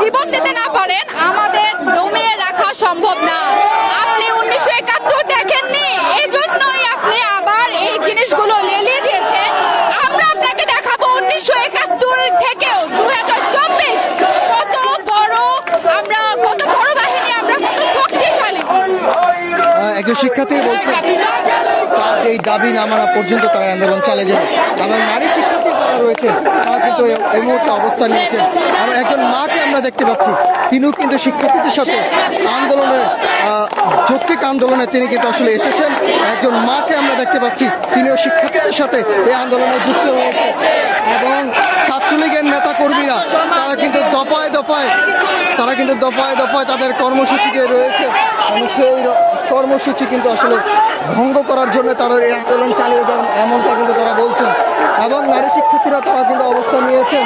জীবন দিতে না পারেন আমাদের দমিয়ে রাখা সম্ভব না। আপনি 1971 দেখেননি, এই জন্যই আপনি আবার এই জিনিসগুলো লেলিয়ে দিয়েছেন। আমরা আপনাকে দেখাবো 1971 থেকেও 2024 কত বড় আমরা, কত বড় বাহিনী, আমরা কত শক্তিশালী। একজন শিক্ষার্থী বলছেন তার এই দাবি না মানা পর্যন্ত তারা আন্দোলন চালিয়ে যাবে। এবং নারী শিক্ষার্থী যারা রয়েছে তারা কিন্তু এই মুহূর্তে অবস্থান নিয়েছেন। আর একজন মাকে আমরা দেখতে পাচ্ছি, তিনিও কিন্তু শিক্ষার্থীদের সাথে আন্দোলনের যৌক্তিক আন্দোলনে তিনি কিন্তু আসলে এসেছেন। একজন মাকে আমরা দেখতে পাচ্ছি, তিনিও শিক্ষার্থীদের সাথে এই আন্দোলনে যুক্ত হয়েছে। এবং ছাত্রলীগের নেতা কর্মীরা তারা কিন্তু দফায় দফায় তাদের কর্মসূচিতে রয়েছে এবং সেই কর্মসূচি কিন্তু আসলে ভঙ্গ করার জন্য তারা এই আন্দোলন চালিয়ে যান এমনটা কিন্তু তারা বলছেন। এবং নারী শিক্ষার্থীরা তারা কিন্তু অবস্থান নিয়েছেন।